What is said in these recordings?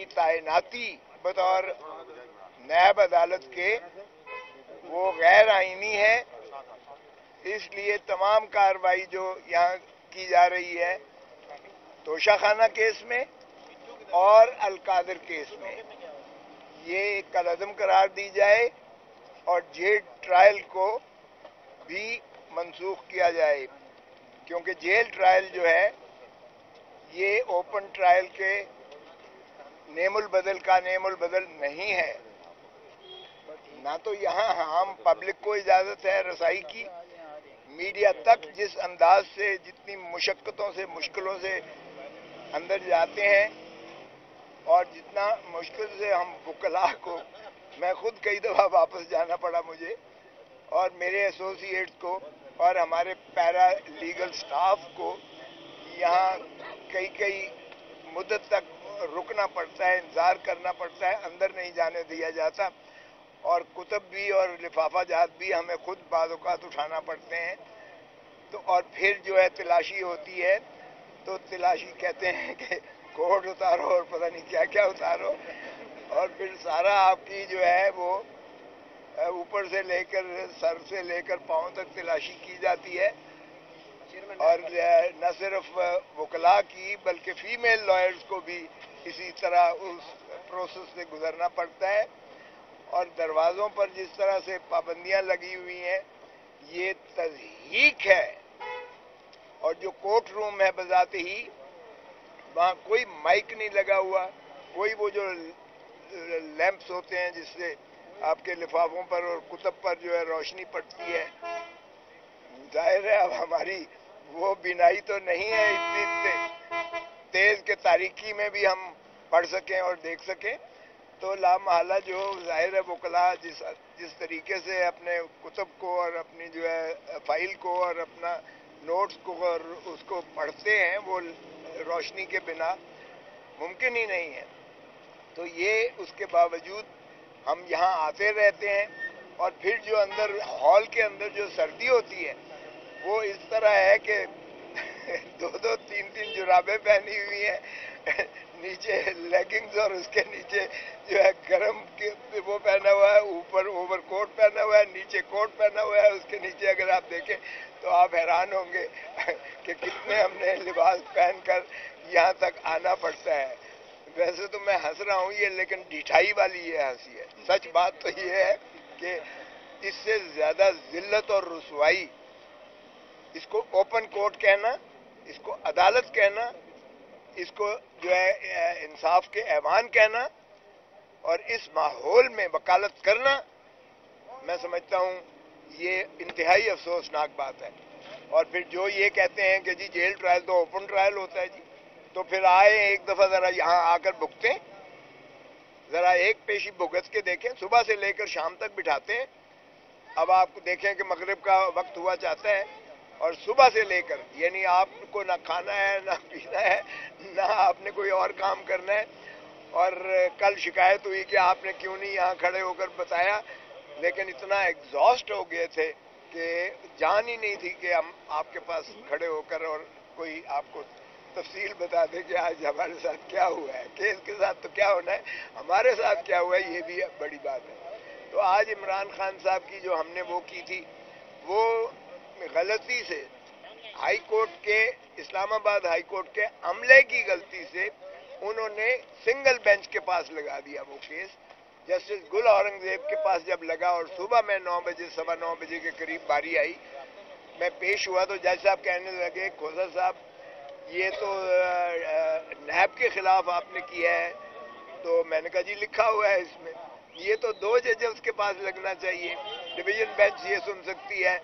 کی تعیناتی بطور نائب عدالت کے وہ غیر آئینی ہے. اس لیے تمام کارروائی جو یہاں کی جا رہی ہے توشہ خانہ کیس میں اور القادر کیس میں، یہ کالعدم قرار دی جائے اور جیل ٹرائل کو بھی منسوخ کیا جائے، کیونکہ جیل ٹرائل جو ہے یہ اوپن ٹرائل کے نیم البدل کا نیم البدل نہیں ہے. نہ تو یہاں عام پبلک کو اجازت ہے رسائی کی، میڈیا تک جس انداز سے جتنی مشقتوں سے مشکلوں سے اندر جاتے ہیں اور جتنا مشکل سے ہم وکلاء کو، میں خود کئی دفعہ واپس جانا پڑا مجھے اور میرے ایسوسیٹس کو اور ہمارے پیرا لیگل سٹاف کو یہاں کئی مدت تک رکنا پڑتا ہے، انتظار کرنا پڑتا ہے، اندر نہیں جانے دیا جاتا، اور کتب بھی اور لفافہ جات بھی ہمیں خود بعض اوقات اٹھانا پڑتے ہیں. تو اور پھر جو ہے تلاشی ہوتی ہے، تو تلاشی کہتے ہیں کہ کوٹ اتارو اور پتہ نہیں کیا کیا اتارو، اور پھر سارا آپ کی جو ہے وہ اوپر سے لے کر سر سے لے کر پاؤں تک تلاشی کی جاتی ہے. اور نہ صرف وکلاء کی بلکہ فیمیل لائرز کو بھی اسی طرح اس پروسیس سے گزرنا پڑتا ہے. اور دروازوں پر جس طرح سے پابندیاں لگی ہوئی ہیں یہ تضحیک ہے. اور جو کورٹ روم ہے بذات ہی وہاں کوئی مائک نہیں لگا ہوا، کوئی وہ جو لیمپس ہوتے ہیں جس سے آپ کے لفافوں پر اور کتب پر جو ہے روشنی پڑتی ہے. ظاہر ہے اب ہماری وہ بینائی تو نہیں ہے اتنی تیز کہ تاریکی میں بھی ہم پڑھ سکیں اور دیکھ سکیں. تو لامحالہ جو ظاہر ہے وکلاء جس طریقے سے اپنے کتب کو اور اپنی جو ہے فائل کو اور اپنا نوٹس کو اور اس کو پڑھتے ہیں وہ روشنی کے بنا ممکن ہی نہیں ہے. تو یہ اس کے باوجود ہم یہاں آتے رہتے ہیں، اور پھر جو اندر ہال کے اندر جو سردی ہوتی ہے وہ اس طرح ہے کہ دو تین جرابیں پہنی ہوئی ہیں، نیچے لیگنگز اور اس کے نیچے جو ہے گرم وہ پہنا ہوا ہے، اوپر اوور کوٹ پہنا ہوا ہے، نیچے کوٹ پہنا ہوا ہے، اس کے نیچے اگر آپ دیکھیں تو آپ حیران ہوں گے کہ کتنے ہم نے لباس پہن کر یہاں تک آنا پڑتا ہے. ویسے تو میں ہنس رہا ہوں یہ، لیکن ڈھٹائی والی یہ ہنسی ہے. سچ بات تو یہ ہے کہ اس سے زیادہ ذلت اور رسوائی، اس کو اوپن کورٹ کہنا، اس کو عدالت کہنا، اس کو جو ہے انصاف کے ایوان کہنا، اور اس ماحول میں وکالت کرنا، میں سمجھتا ہوں یہ انتہائی افسوسناک بات ہے. اور پھر جو یہ کہتے ہیں کہ جی جیل ٹرائل تو اوپن ٹرائل ہوتا ہے، جی تو پھر آئے ایک دفعہ ذرا یہاں آ کر بھگتیں، ذرا ایک پیشی بھگت کے دیکھیں. صبح سے لے کر شام تک بٹھاتے ہیں. اب آپ کو دیکھیں کہ مغرب کا وقت ہوا چاہتا ہے اور صبح سے لے کر، یعنی آپ کو نہ کھانا ہے نہ پینا ہے نہ آپ نے کوئی اور کام کرنا ہے. اور کل شکایت ہوئی کہ آپ نے کیوں نہیں یہاں کھڑے ہو کر بتایا، لیکن اتنا ایگزاسٹ ہو گئے تھے کہ جان ہی نہیں تھی کہ ہم آپ کے پاس کھڑے ہو کر اور کوئی آپ کو تفصیل بتا دے کہ آج ہمارے ساتھ کیا ہوا ہے. کیس کے ساتھ تو کیا ہونا ہے، ہمارے ساتھ کیا ہوا ہے یہ بھی بڑی بات ہے. تو آج عمران خان صاحب کی جو ہم نے وہ کی تھی، وہ غلطی سے ہائی کورٹ کے، اسلام آباد ہائی کورٹ کے عملے کی غلطی سے انہوں نے سنگل بینچ کے پاس لگا دیا وہ کیس. جسٹس گل اورنگزیب کے پاس جب لگا اور صبح میں 9 بجے 9:15 بجے کے قریب باری آئی، میں پیش ہوا تو جج صاحب کہنے لگے کھوسا صاحب یہ تو نیب کے خلاف آپ نے کیا ہے. تو میں نے کہا جی لکھا ہوا ہے اس میں، یہ تو 2 ججز کے پاس لگنا چاہیے، ڈویژن بینچ یہ سن سکتی ہے،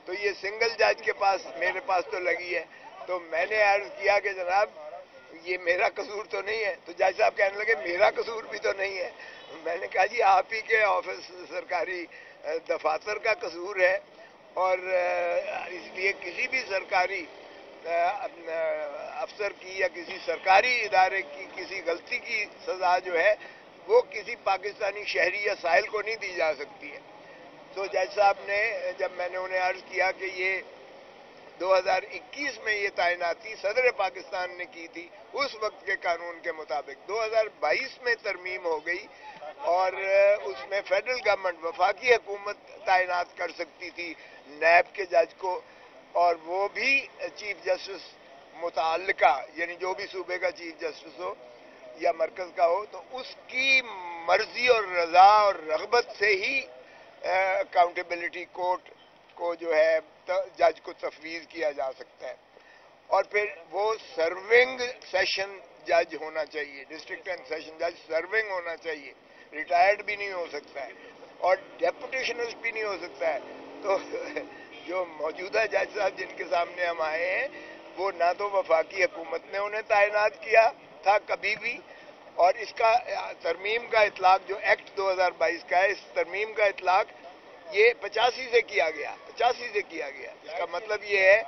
تو یہ سنگل جج کے پاس میرے پاس تو لگی ہے. تو میں نے عرض کیا کہ جناب یہ میرا قصور تو نہیں ہے. تو جج صاحب کہنے لگے میرا قصور بھی تو نہیں ہے. میں نے کہا جی آپ ہی کے آفس سرکاری دفاتر کا قصور ہے، اور اس لیے کسی بھی سرکاری افسر کی یا کسی سرکاری ادارے کی کسی غلطی کی سزا جو ہے وہ کسی پاکستانی شہری یا سائل کو نہیں دی جا سکتی ہے. تو جج صاحب نے، جب میں نے انہیں عرض کیا کہ یہ 2021 में ये तैनाती सदर पाकिस्तान ने की थी उस वक्त के कानून के मुताबिक। 2022 में तरमीम हो गई और उसमें फेडरल गवर्नमेंट वफाकी हुकूमत तैनात कर सकती थी नैब के जज को, और वो भी चीफ जस्टिस मुताल्लिका यानी जो भी सूबे का चीफ जस्टिस हो या मरकज का हो, तो उसकी मर्जी और रजा और रगबत से ही अकाउंटेबिलिटी कोर्ट को जो है जज को तफवीज किया जा सकता है। और फिर वो सर्विंग सेशन जज होना चाहिए, डिस्ट्रिक्ट एंड सेशन जज सर्विंग होना चाहिए, रिटायर्ड भी नहीं हो सकता है और डेपुटेशनल भी नहीं हो सकता है। तो जो मौजूदा जज साहब जिनके सामने हम आए हैं, वो ना तो वफाकी हुकूमत ने उन्हें तैनात किया था कभी भी, और इसका तरमीम का इतलाक जो एक्ट 2022 का है, इस तरमीम का इतलाक ये 85 से किया गया, 85 से किया गया। इसका मतलब ये है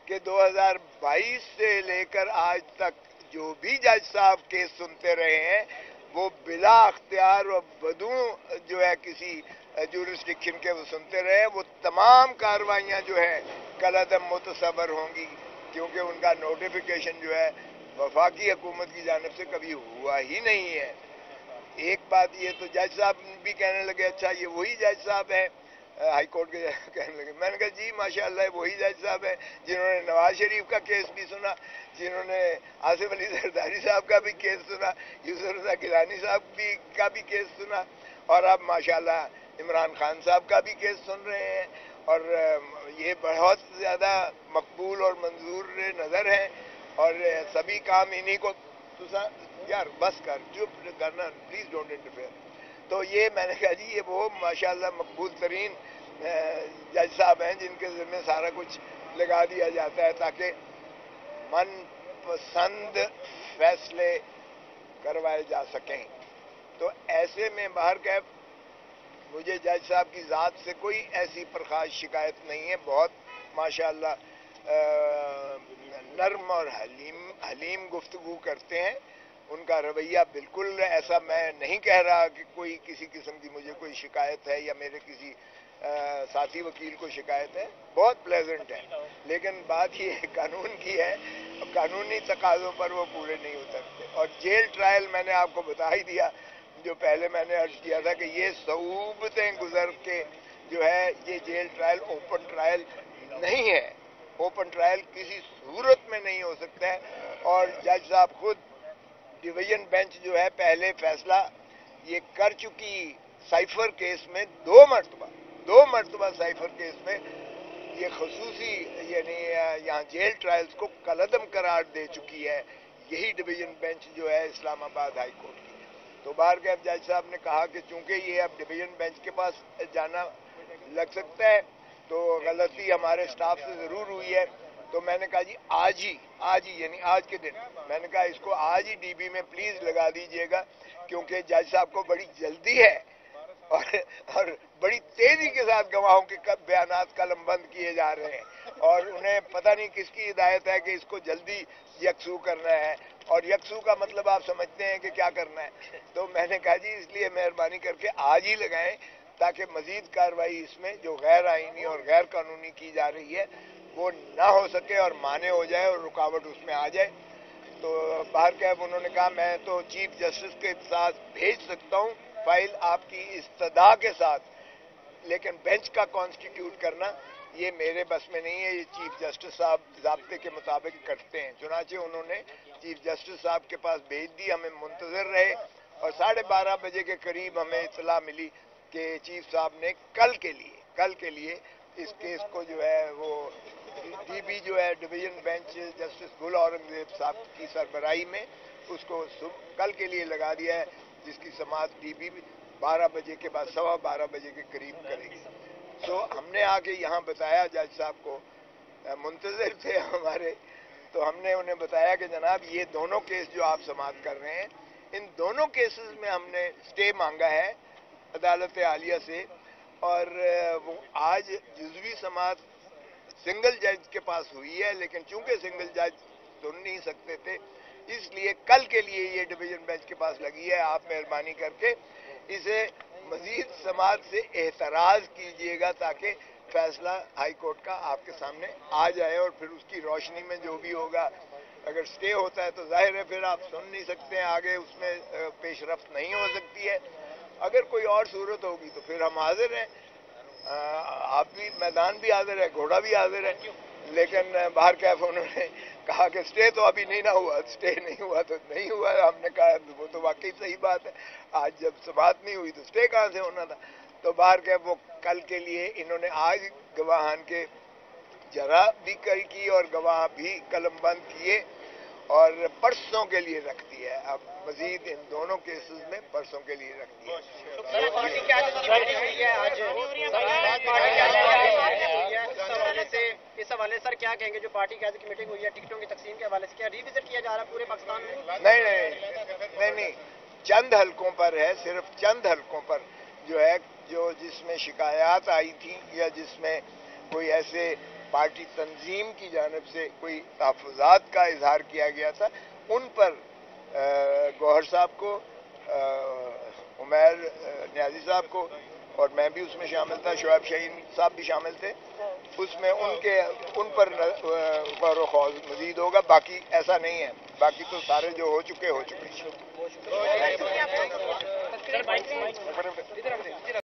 कि 2022 से लेकर आज तक जो भी जज साहब केस सुनते रहे हैं, वो बिला अख्तियार और बदू जो है किसी जुरिस्डिक्शन के वो सुनते रहे। वो तमाम कार्रवाइयाँ जो है कलअदम मुतसबर होंगी, क्योंकि उनका नोटिफिकेशन जो है वफाकी हुकूमत की जानिब से कभी हुआ ही नहीं है। एक बात ये तो जज साहब भी कहने लगे अच्छा ये वही जज साहब है हाई कोर्ट के, कहने लगे। मैंने कहा जी माशाअल्लाह वही जज साहब है जिन्होंने नवाज शरीफ का केस भी सुना, जिन्होंने आसिफ अली जरदारी साहब का भी केस सुना, यूसुफ रज़ा गिलानी साहब का भी केस सुना, और अब माशाअल्लाह इमरान खान साहब का भी केस सुन रहे हैं। और ये बहुत ज़्यादा मकबूल और मंजूर नज़र है, और सभी काम इन्हीं को यार बस कर, चुप करना, प्लीज डोंट इंटरफेयर। तो ये मैंने कहा जी ये वो माशाल्लाह मकबूल तरीन जज साहब हैं जिनके ज़िम्मे सारा कुछ लगा दिया जाता है ताकि मन पसंद फैसले करवाए जा सकें। तो ऐसे में बाहर कैफ मुझे जज साहब की ज़ात से कोई ऐसी प्रखाश शिकायत नहीं है। बहुत माशाल्लाह नर्म और हलीम गुफ्तगू करते हैं। उनका रवैया बिल्कुल ऐसा, मैं नहीं कह रहा कि कोई किसी किस्म की मुझे कोई शिकायत है या मेरे किसी साथी वकील को शिकायत है, बहुत प्लेजेंट है। लेकिन बात ये कानून की है, कानूनी तकाज़ों पर वो पूरे नहीं उतरते। और जेल ट्रायल मैंने आपको बता ही दिया, जो पहले मैंने अर्ज किया था कि ये सऊबतें गुजर के जो है ये जेल ट्रायल ओपन ट्रायल नहीं है। ओपन ट्रायल किसी सूरत में नहीं हो सकता है। और जज साहब खुद डिवीजन बेंच जो है पहले फैसला ये कर चुकी साइफर केस में दो मरतबा साइफर केस में ये खसूसी यानी यहाँ जेल ट्रायल्स को कलअदम करार दे चुकी है यही डिवीजन बेंच जो है इस्लामाबाद हाई कोर्ट की। तो बाहर के अब जज साहब ने कहा कि चूंकि ये अब डिवीजन बेंच के पास जाना लग सकता है तो गलती हमारे स्टाफ से जरूर हुई है। तो मैंने कहा जी आज ही यानी आज के दिन मैंने कहा इसको आज ही डीबी में प्लीज लगा दीजिएगा, क्योंकि जज साहब को बड़ी जल्दी है और बड़ी तेजी के साथ गवाहों के बयानात कलमबंद किए जा रहे हैं और उन्हें पता नहीं किसकी हिदायत है कि इसको जल्दी यकसू करना है। और यकसू का मतलब आप समझते हैं कि क्या करना है। तो मैंने कहा जी इसलिए मेहरबानी करके आज ही लगाएं ताकि मजीद कार्रवाई इसमें जो गैर आईनी और गैर कानूनी की जा रही है वो ना हो सके और माने हो जाए और रुकावट उसमें आ जाए। तो बाहर कैफ उन्होंने कहा मैं तो चीफ जस्टिस के साथ भेज सकता हूँ फाइल आपकी इस्तदा के साथ, लेकिन बेंच का कॉन्स्टिट्यूट करना ये मेरे बस में नहीं है, ये चीफ जस्टिस साहब ज़ाब्ते के मुताबिक करते हैं। चुनाचे उन्होंने चीफ जस्टिस साहब के पास भेज दी, हमें मुंतजर रहे और 12:30 बजे के करीब हमें इतला मिली कि चीफ साहब ने कल के लिए इस केस को जो है वो डीबी जो है डिवीजन बेंच जस्टिस गुल औरंगजेब साहब की सरबराही में उसको कल के लिए लगा दिया है, जिसकी समाअत डीबी 12 बजे के बाद 12:15 बजे के करीब करेगी। तो हमने आके यहाँ बताया जज साहब को, मुंतजर थे हमारे, तो हमने उन्हें बताया कि जनाब ये दोनों केस जो आप समाअत कर रहे हैं इन दोनों केसेस में हमने स्टे मांगा है अदालत आलिया से, और वो आज जुज़वी समाअत सिंगल जज के पास हुई है, लेकिन चूंकि सिंगल जज सुन नहीं सकते थे इसलिए कल के लिए ये डिवीजन बेंच के पास लगी है। आप मेहरबानी करके इसे मजीद समाअत से एहतराज कीजिएगा ताकि फैसला हाई कोर्ट का आपके सामने आ जाए और फिर उसकी रोशनी में जो भी होगा, अगर स्टे होता है तो जाहिर है फिर आप सुन नहीं सकते हैं, आगे उसमें पेशरफ्त नहीं हो सकती है। अगर कोई और सूरत होगी तो फिर हम हाजिर हैं, आप भी, मैदान भी हाजिर है, घोड़ा भी हाजिर है। लेकिन बाहर कैफ उन्होंने कहा कि स्टे तो अभी नहीं ना हुआ, स्टे नहीं हुआ तो नहीं हुआ। हमने कहा वो तो वाकई सही बात है, आज जब समाअत नहीं हुई तो स्टे कहाँ से होना था। तो बाहर कैफ वो कल के लिए इन्होंने आज गवाहान के जरा भी कल की और गवाह भी कलमबंद किए और परसों के लिए रख दिया है। अब मजीद इन दोनों केसेस में परसों के लिए रख दिया है। इस हवाले सर क्या कहेंगे, जो पार्टी की मीटिंग हुई है टिकटों की तकसीम के हवाले से, क्या रिविजिट किया जा रहा है पूरे पाकिस्तान में? नहीं, चंद हलकों पर है, सिर्फ चंद हलकों पर जो है, जो जिसमें शिकायत आई थी या जिसमें कोई ऐसे पार्टी तंजीम की जानिब से कोई तहफ़्फ़ुज़ात का इजहार किया गया था, उन पर गौहर साहब को, उमैर न्याजी साहब को, और मैं भी उसमें शामिल था, शुएब शाहीन साहब भी शामिल थे, उसमें उन पर गौर व खौज मजीद होगा। बाकी ऐसा नहीं है, बाकी तो सारे जो हो चुके